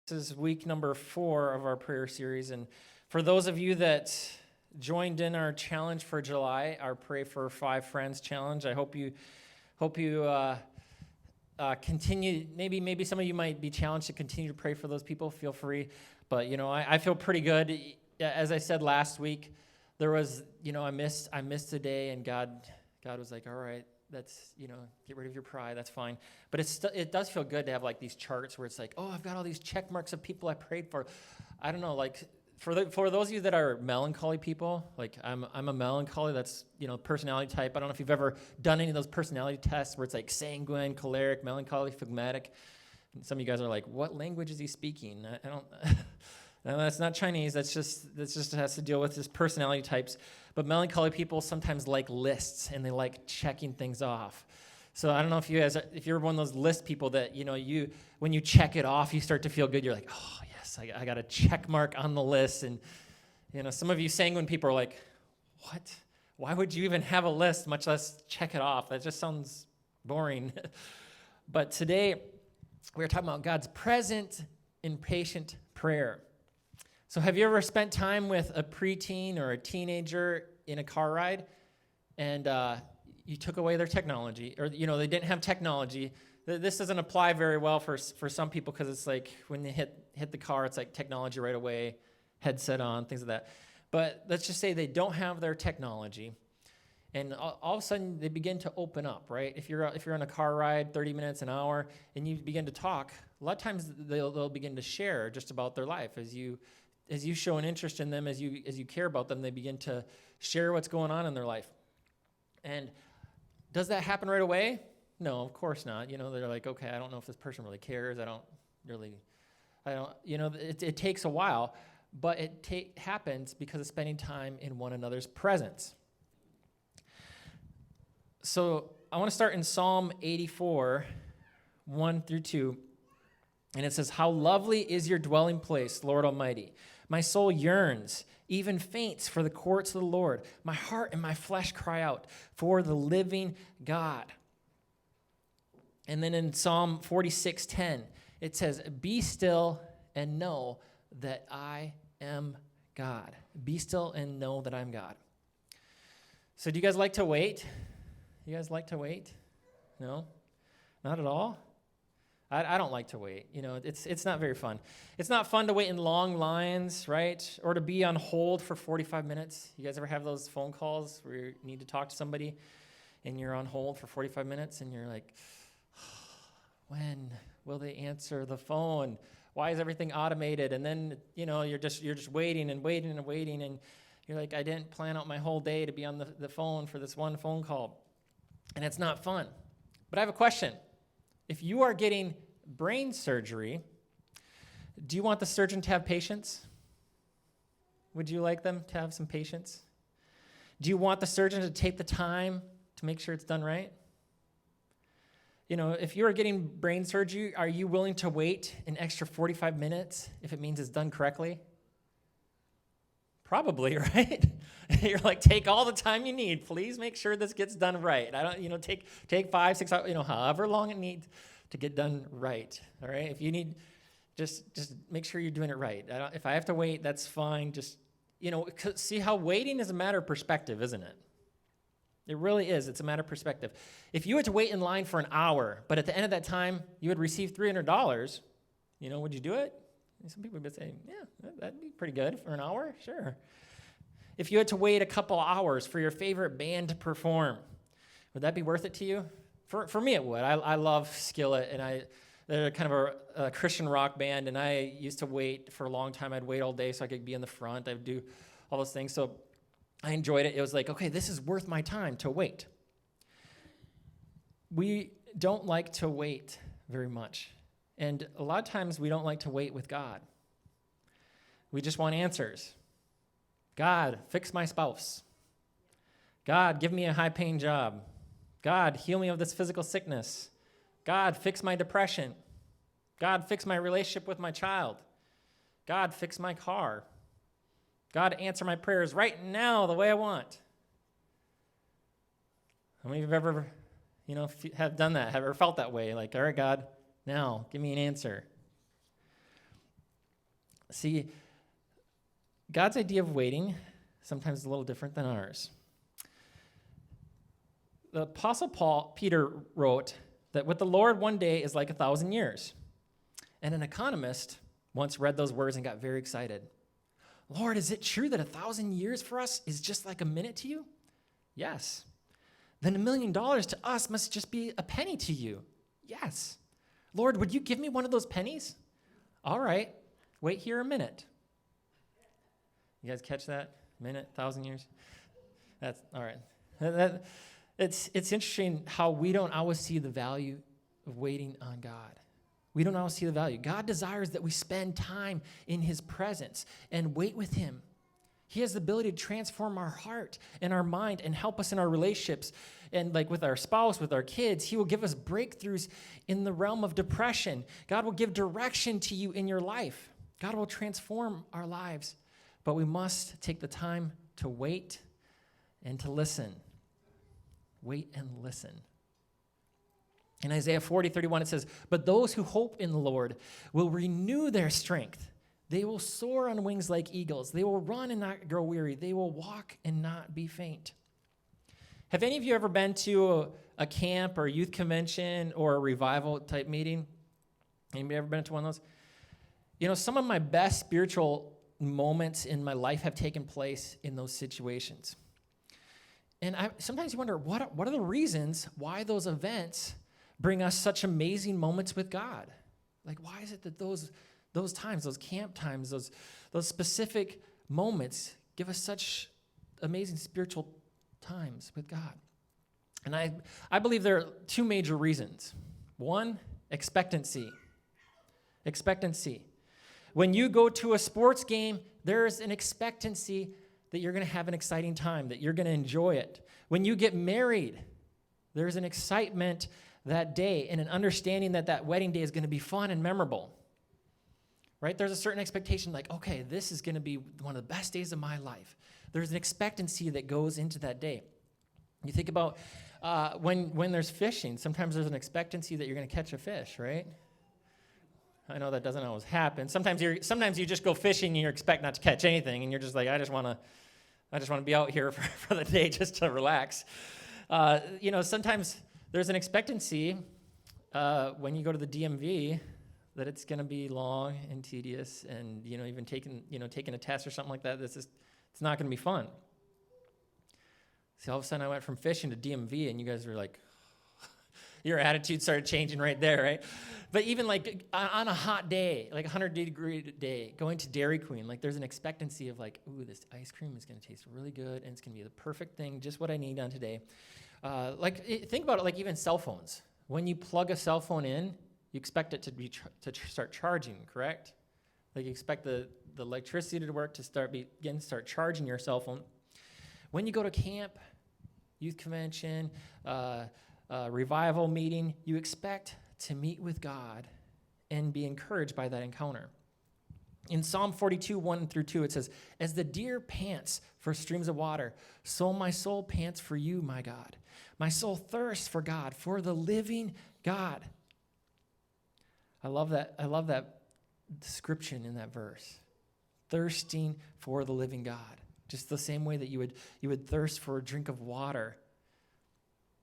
This is week number 4 of our prayer series, and for those of you that joined in our challenge for July, our Pray for 5 Friends challenge, I hope you continue. Maybe some of you might be challenged to continue to pray for those people. Feel free, but I feel pretty good. As I said last week, there was I missed a day, and God was like, all right. That's, get rid of your pride. That's fine. But it does feel good to have like these charts where it's like, oh, I've got all these check marks of people I prayed for. I don't know, like for those of you that are melancholy people, like I'm a melancholy. That's, personality type. I don't know if you've ever done any of those personality tests where it's like sanguine, choleric, melancholy, phlegmatic. And some of you guys are like, what language is he speaking? I don't. No, that's not Chinese. That's just has to deal with his personality types. But melancholy people sometimes like lists and they like checking things off. So I don't know if you're one of those list people that when you check it off, you start to feel good. You're like, oh yes, I got a check mark on the list. And some of you sanguine people are like, what? Why would you even have a list, much less check it off? That just sounds boring. But today we're talking about God's present and patient prayer. So have you ever spent time with a preteen or a teenager in a car ride and you took away their technology, or they didn't have technology? This doesn't apply very well for some people because it's like when they hit the car, it's like technology right away, headset on, things like that. But let's just say they don't have their technology, and all of a sudden they begin to open up, right? If you're on a car ride, 30 minutes, an hour, and you begin to talk, a lot of times they'll begin to share just about their life as you show an interest in them, as you care about them, they begin to share what's going on in their life. And does that happen right away? No, of course not. They're like, okay, I don't know if this person really cares. It takes a while, but it happens because of spending time in one another's presence. So I want to start in Psalm 84, 1 through 2. And it says, how lovely is your dwelling place, Lord Almighty. My soul yearns, even faints for the courts of the Lord. My heart and my flesh cry out for the living God. And then in Psalm 46:10, it says, be still and know that I am God. Be still and know that I'm God. So do you guys like to wait? You guys like to wait? No? Not at all? I don't like to wait. It's not very fun. It's not fun to wait in long lines, right? Or to be on hold for 45 minutes. You guys ever have those phone calls where you need to talk to somebody and you're on hold for 45 minutes and you're like, when will they answer the phone? Why is everything automated? And then, you're just waiting and waiting and waiting, and you're like, I didn't plan out my whole day to be on the phone for this one phone call. And it's not fun. But I have a question. If you are getting brain surgery, do you want the surgeon to have patience? Would you like them to have some patience? Do you want the surgeon to take the time to make sure it's done right? If you are getting brain surgery, are you willing to wait an extra 45 minutes if it means it's done correctly? Probably, right? You're like, take all the time you need. Please make sure this gets done right. I don't, take 5, 6 hours, however long it needs to get done right. All right. If you need, just make sure you're doing it right. If I have to wait, that's fine. Just, see how waiting is a matter of perspective, isn't it? It really is. It's a matter of perspective. If you had to wait in line for an hour, but at the end of that time you would receive $300, would you do it? Some people would say, yeah, that'd be pretty good for an hour. Sure. If you had to wait a couple hours for your favorite band to perform, would that be worth it to you? For me, it would. I love Skillet, and they're kind of a Christian rock band, and I used to wait for a long time. I'd wait all day so I could be in the front. I would do all those things. So I enjoyed it. It was like, okay, this is worth my time to wait. We don't like to wait very much. And a lot of times we don't like to wait with God. We just want answers. God, fix my spouse. God, give me a high-paying job. God, heal me of this physical sickness. God, fix my depression. God, fix my relationship with my child. God, fix my car. God, answer my prayers right now the way I want. How many of you have ever, have done that, have ever felt that way? Like, all right, God, now give me an answer. See, God's idea of waiting sometimes is a little different than ours. The Apostle Peter wrote that with the Lord, one day is like 1,000 years. And an economist once read those words and got very excited. Lord, is it true that 1,000 years for us is just like a minute to you? Yes. Then $1 million to us must just be a penny to you. Yes. Lord, would you give me one of those pennies? All right. Wait here a minute. You guys catch that? Minute, 1,000 years? That's all right. It's interesting how we don't always see the value of waiting on God. We don't always see the value. God desires that we spend time in his presence and wait with him. He has the ability to transform our heart and our mind and help us in our relationships. And like with our spouse, with our kids, he will give us breakthroughs in the realm of depression. God will give direction to you in your life. God will transform our lives. But we must take the time to wait and to listen. Wait and listen. In Isaiah 40:31, it says, "But those who hope in the Lord will renew their strength. They will soar on wings like eagles. They will run and not grow weary. They will walk and not be faint." Have any of you ever been to a camp or a youth convention or a revival type meeting? Anybody ever been to one of those? You know, some of my best spiritual moments in my life have taken place in those situations. And sometimes you wonder, what are the reasons why those events bring us such amazing moments with God? Like, why is it that those times, those camp times, those specific moments give us such amazing spiritual times with God? And I believe there are two major reasons. One, expectancy. Expectancy. When you go to a sports game, there's an expectancy that you're going to have an exciting time, that you're going to enjoy it. When you get married, there's an excitement that day and an understanding that that wedding day is going to be fun and memorable. Right? There's a certain expectation like, okay, this is going to be one of the best days of my life. There's an expectancy that goes into that day. You think about when there's fishing, sometimes there's an expectancy that you're going to catch a fish, right? I know that doesn't always happen. Sometimes you just go fishing and you expect not to catch anything, and you're just like, I just want to be out here for the day just to relax. Sometimes there's an expectancy when you go to the DMV that it's going to be long and tedious, and even taking a test or something like that. It's not going to be fun. See, all of a sudden I went from fishing to DMV, and you guys were like, your attitude started changing right there, right? But even like on a hot day, like 100-degree day, going to Dairy Queen, like there's an expectancy of like, ooh, this ice cream is going to taste really good, and it's going to be the perfect thing, just what I need on today. Think about it like even cell phones. When you plug a cell phone in, you expect it to start charging, correct? Like you expect the electricity to work to start charging your cell phone. When you go to camp, youth convention, revival meeting, you expect to meet with God and be encouraged by that encounter. In Psalm 42, 1-2, it says, "As the deer pants for streams of water, so my soul pants for you, my God. My soul thirsts for God, for the living God." I love that description in that verse. Thirsting for the living God. Just the same way that you would thirst for a drink of water.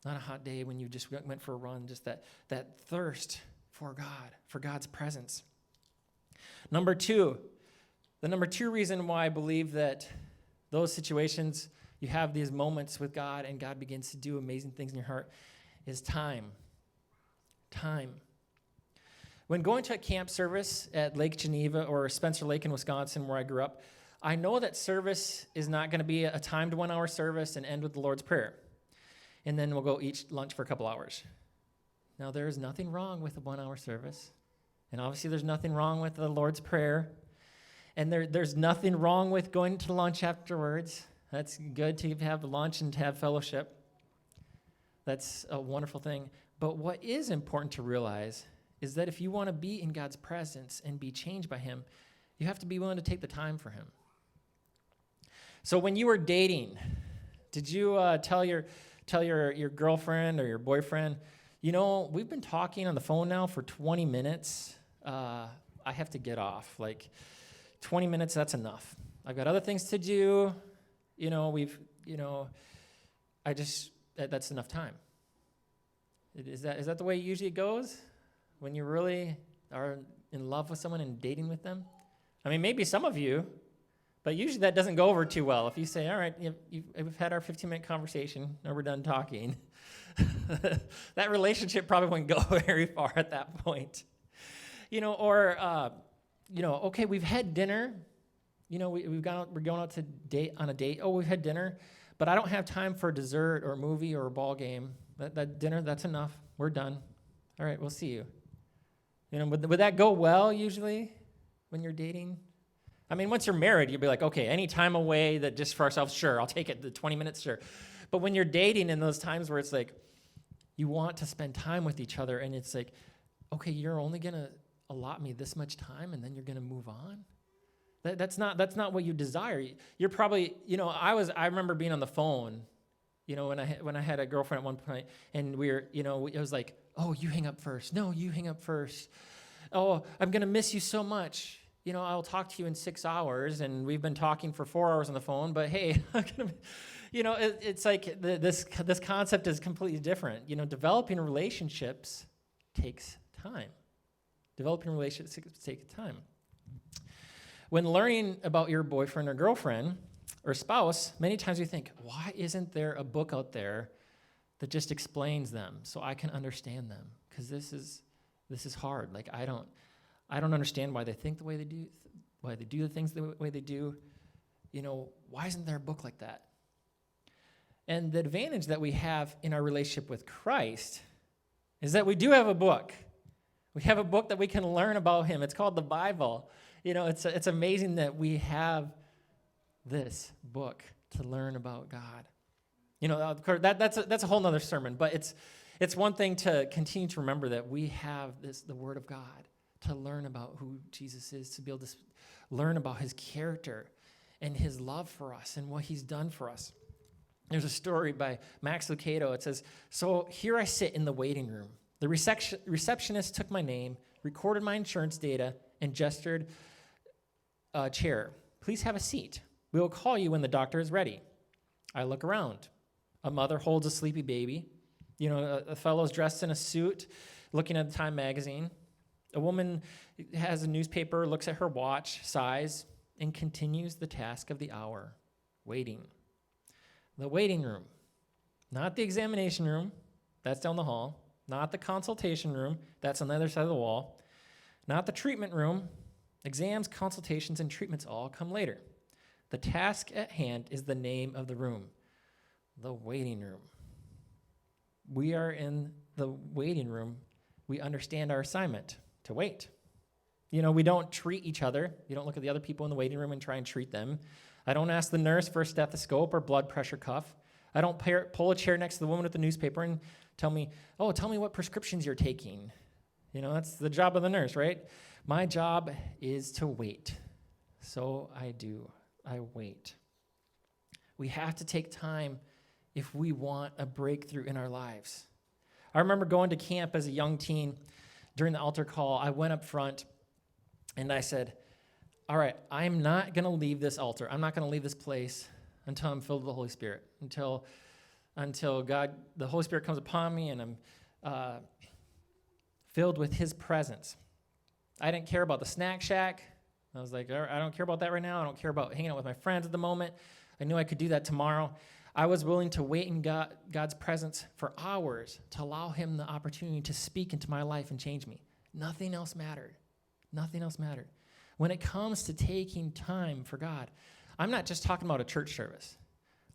Not a hot day when you just went for a run, just that thirst for God, for God's presence. The number two reason why I believe that those situations, you have these moments with God and God begins to do amazing things in your heart, is time. Time. When going to a camp service at Lake Geneva or Spencer Lake in Wisconsin, where I grew up, I know that service is not going to be a timed 1-hour service and end with the Lord's Prayer. And then we'll go eat lunch for a couple hours. Now, there is nothing wrong with a 1-hour service. And obviously, there's nothing wrong with the Lord's Prayer. And there's nothing wrong with going to lunch afterwards. That's good to have lunch and to have fellowship. That's a wonderful thing. But what is important to realize is that if you want to be in God's presence and be changed by him, you have to be willing to take the time for him. So when you were dating, did you tell your girlfriend or your boyfriend, we've been talking on the phone now for 20 minutes. I have to get off. Like, 20 minutes, that's enough. I've got other things to do. That's enough time. Is that the way usually it goes when you really are in love with someone and dating with them? I mean, maybe some of you, but usually that doesn't go over too well. If you say, all right, we've had our 15-minute conversation, now we're done talking, that relationship probably wouldn't go very far at that point. Okay, we've had dinner. We're going out on a date. Oh, we've had dinner, but I don't have time for dessert or a movie or a ball game. That dinner, that's enough. We're done. All right, we'll see you. Would that go well usually when you're dating? I mean, once you're married, you'll be like, okay, any time away that just for ourselves, sure, I'll take it, the 20 minutes, sure. But when you're dating in those times where it's like, you want to spend time with each other, and it's like, okay, you're only going to allot me this much time, and then you're going to move on? That's not what you desire. You're probably, I remember being on the phone, when I had a girlfriend at one point, and it was like, oh, you hang up first. No, you hang up first. Oh, I'm going to miss you so much. I'll talk to you in 6 hours, and we've been talking for 4 hours on the phone, but hey, it's like this concept is completely different. Developing relationships takes time. Developing relationships takes time. When learning about your boyfriend or girlfriend or spouse, many times we think, why isn't there a book out there that just explains them so I can understand them? Because this is hard. Like, I don't understand why they think the way they do, why they do the things the way they do. Why isn't there a book like that? And the advantage that we have in our relationship with Christ is that we do have a book. We have a book that we can learn about him. It's called the Bible. It's amazing that we have this book to learn about God. Of course, that's a whole nother sermon, but it's one thing to continue to remember that we have the Word of God to learn about who Jesus is, to be able to learn about his character and his love for us and what he's done for us. There's a story by Max Lucado. It says, so here I sit in the waiting room. The receptionist took my name, recorded my insurance data, and gestured a chair. Please have a seat. We will call you when the doctor is ready. I look around. A mother holds a sleepy baby. A fellow's dressed in a suit, looking at the Time magazine. A woman has a newspaper, looks at her watch, sighs, and continues the task of the hour, waiting. The waiting room, not the examination room, that's down the hall, not the consultation room, that's on the other side of the wall, not the treatment room. Exams, consultations, and treatments all come later. The task at hand is the name of the room, the waiting room. We are in the waiting room. We understand our assignment, to wait. We don't treat each other. You don't look at the other people in the waiting room and try and treat them. I don't ask the nurse for a stethoscope or blood pressure cuff. I don't pull a chair next to the woman with the newspaper and tell me what prescriptions you're taking. That's the job of the nurse, right? My job is to wait. So I do. I wait. We have to take time if we want a breakthrough in our lives. I remember going to camp as a young teen. During the altar call, I went up front and I said, all right, I'm not going to leave this altar. I'm not going to leave this place until I'm filled with the Holy Spirit, until God, the Holy Spirit comes upon me and I'm filled with his presence. I didn't care about the snack shack. I was like, I don't care about that right now. I don't care about hanging out with my friends at the moment. I knew I could do that tomorrow. I was willing to wait in God's presence for hours to allow him the opportunity to speak into my life and change me. Nothing else mattered. Nothing else mattered. When it comes to taking time for God, I'm not just talking about a church service.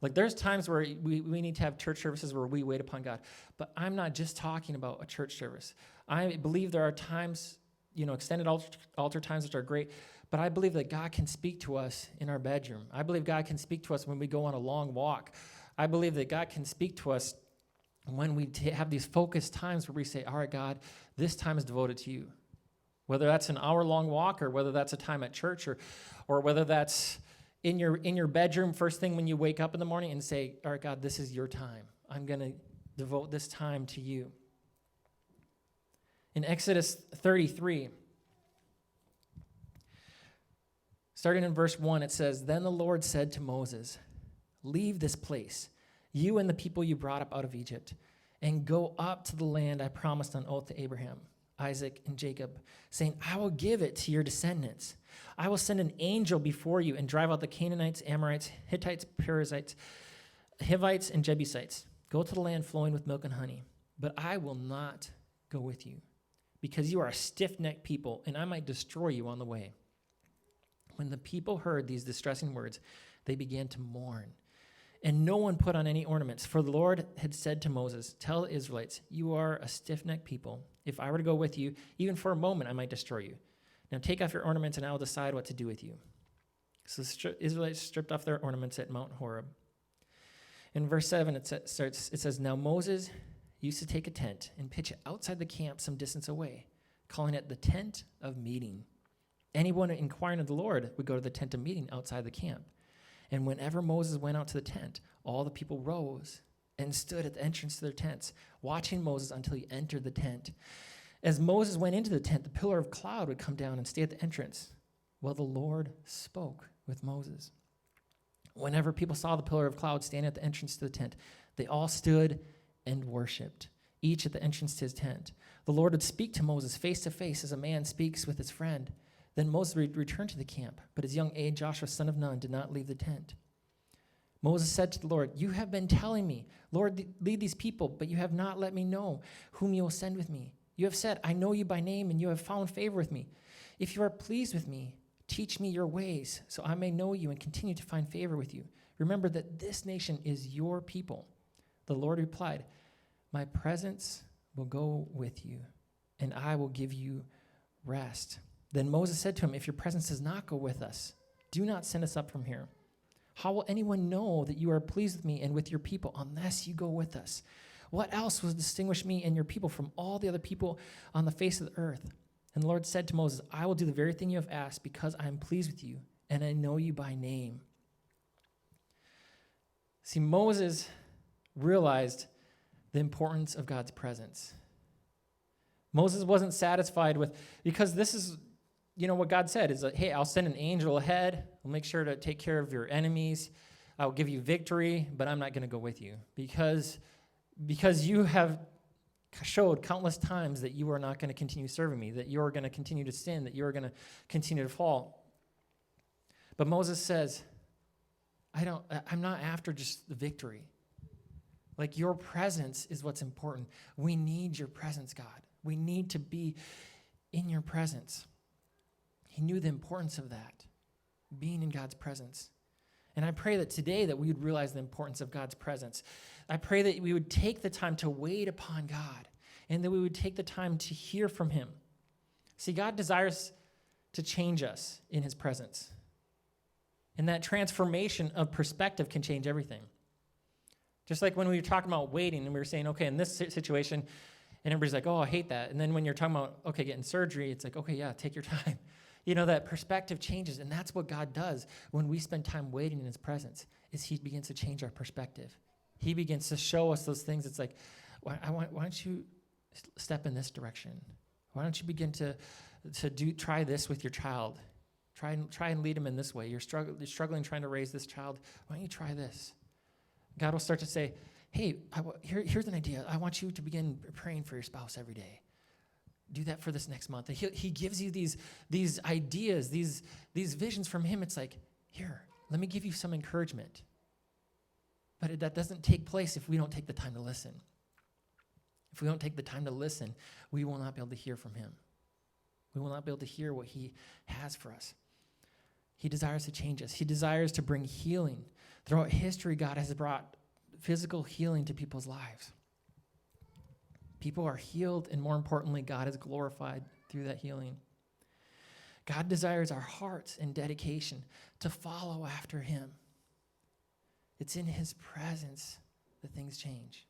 Like, there's times where we need to have church services where we wait upon God. But I'm not just talking about a church service. I believe there are times, extended altar times, which are great. But I believe that God can speak to us in our bedroom. I believe God can speak to us when we go on a long walk. I believe that God can speak to us when we have these focused times where we say, all right, God, this time is devoted to you. Whether that's an hour-long walk or whether that's a time at church or whether that's in your bedroom first thing when you wake up in the morning and say, all right, God, this is your time. I'm going to devote this time to you. In Exodus 33, Starting in verse 1, it says, "Then the Lord said to Moses, 'Leave this place, you and the people you brought up out of Egypt, and go up to the land I promised on oath to Abraham, Isaac, and Jacob, saying, I will give it to your descendants. I will send an angel before you and drive out the Canaanites, Amorites, Hittites, Perizzites, Hivites, and Jebusites. Go to the land flowing with milk and honey. But I will not go with you, because you are a stiff-necked people, and I might destroy you on the way.' When the people heard these distressing words, they began to mourn. And no one put on any ornaments, for the Lord had said to Moses, 'Tell the Israelites, you are a stiff-necked people. If I were to go with you, even for a moment, I might destroy you. Now take off your ornaments, and I will decide what to do with you.' So the Israelites stripped off their ornaments at Mount Horeb. In verse 7, it says, 'Now Moses used to take a tent and pitch it outside the camp some distance away, calling it the tent of meeting. Anyone inquiring of the Lord would go to the tent of meeting outside the camp. And whenever Moses went out to the tent, all the people rose and stood at the entrance to their tents, watching Moses until he entered the tent. As Moses went into the tent, the pillar of cloud would come down and stay at the entrance, while the Lord spoke with Moses. Whenever people saw the pillar of cloud standing at the entrance to the tent, they all stood and worshipped, each at the entrance to his tent. The Lord would speak to Moses face to face as a man speaks with his friend. Then Moses returned to the camp, but his young aide, Joshua, son of Nun, did not leave the tent. Moses said to the Lord, 'You have been telling me, Lord, lead these people, but you have not let me know whom you will send with me. You have said, I know you by name, and you have found favor with me. If you are pleased with me, teach me your ways, so I may know you and continue to find favor with you. Remember that this nation is your people.' The Lord replied, 'My presence will go with you, and I will give you rest.' Then Moses said to him, 'If your presence does not go with us, do not send us up from here. How will anyone know that you are pleased with me and with your people unless you go with us? What else will distinguish me and your people from all the other people on the face of the earth?' And the Lord said to Moses, 'I will do the very thing you have asked because I am pleased with you and I know you by name.'" See, Moses realized the importance of God's presence. Moses wasn't satisfied with, because this is, what God said is like, hey, I'll send an angel ahead. I'll make sure to take care of your enemies. I'll give you victory, but I'm not going to go with you because you have showed countless times that you are not going to continue serving me, that you are going to continue to sin, that you are going to continue to fall. But Moses says, I'm not after just the victory. Like, your presence is what's important. We need your presence, God. We need to be in your presence. He knew the importance of that, being in God's presence. And I pray that today that we would realize the importance of God's presence. I pray that we would take the time to wait upon God and that we would take the time to hear from him. See, God desires to change us in his presence. And that transformation of perspective can change everything. Just like when we were talking about waiting and we were saying, okay, in this situation, and everybody's like, oh, I hate that. And then when you're talking about, okay, getting surgery, it's like, okay, yeah, take your time. That perspective changes, and that's what God does when we spend time waiting in his presence, is he begins to change our perspective. He begins to show us those things. It's like, why don't you step in this direction? Why don't you begin to try this with your child? Try and lead him in this way. You're struggling trying to raise this child. Why don't you try this? God will start to say, hey, here's an idea. I want you to begin praying for your spouse every day. Do that for this next month. He gives you these ideas, these visions from him. It's like, here, let me give you some encouragement. But that doesn't take place if we don't take the time to listen. If we don't take the time to listen, we will not be able to hear from him. We will not be able to hear what he has for us. He desires to change us. He desires to bring healing. Throughout history, God has brought physical healing to people's lives. People are healed, and more importantly, God is glorified through that healing. God desires our hearts and dedication to follow after him. It's in his presence that things change.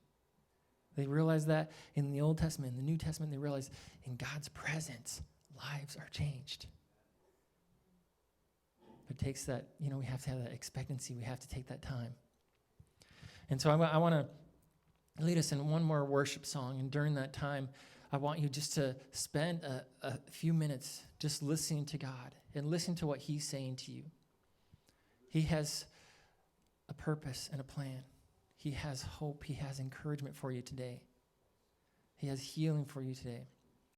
They realize that in the Old Testament. In the New Testament, they realize in God's presence, lives are changed. But it takes that, we have to have that expectancy. We have to take that time. And so I want to lead us in one more worship song. And during that time, I want you just to spend a few minutes just listening to God and listen to what he's saying to you. He has a purpose and a plan. He has hope. He has encouragement for you today. He has healing for you today.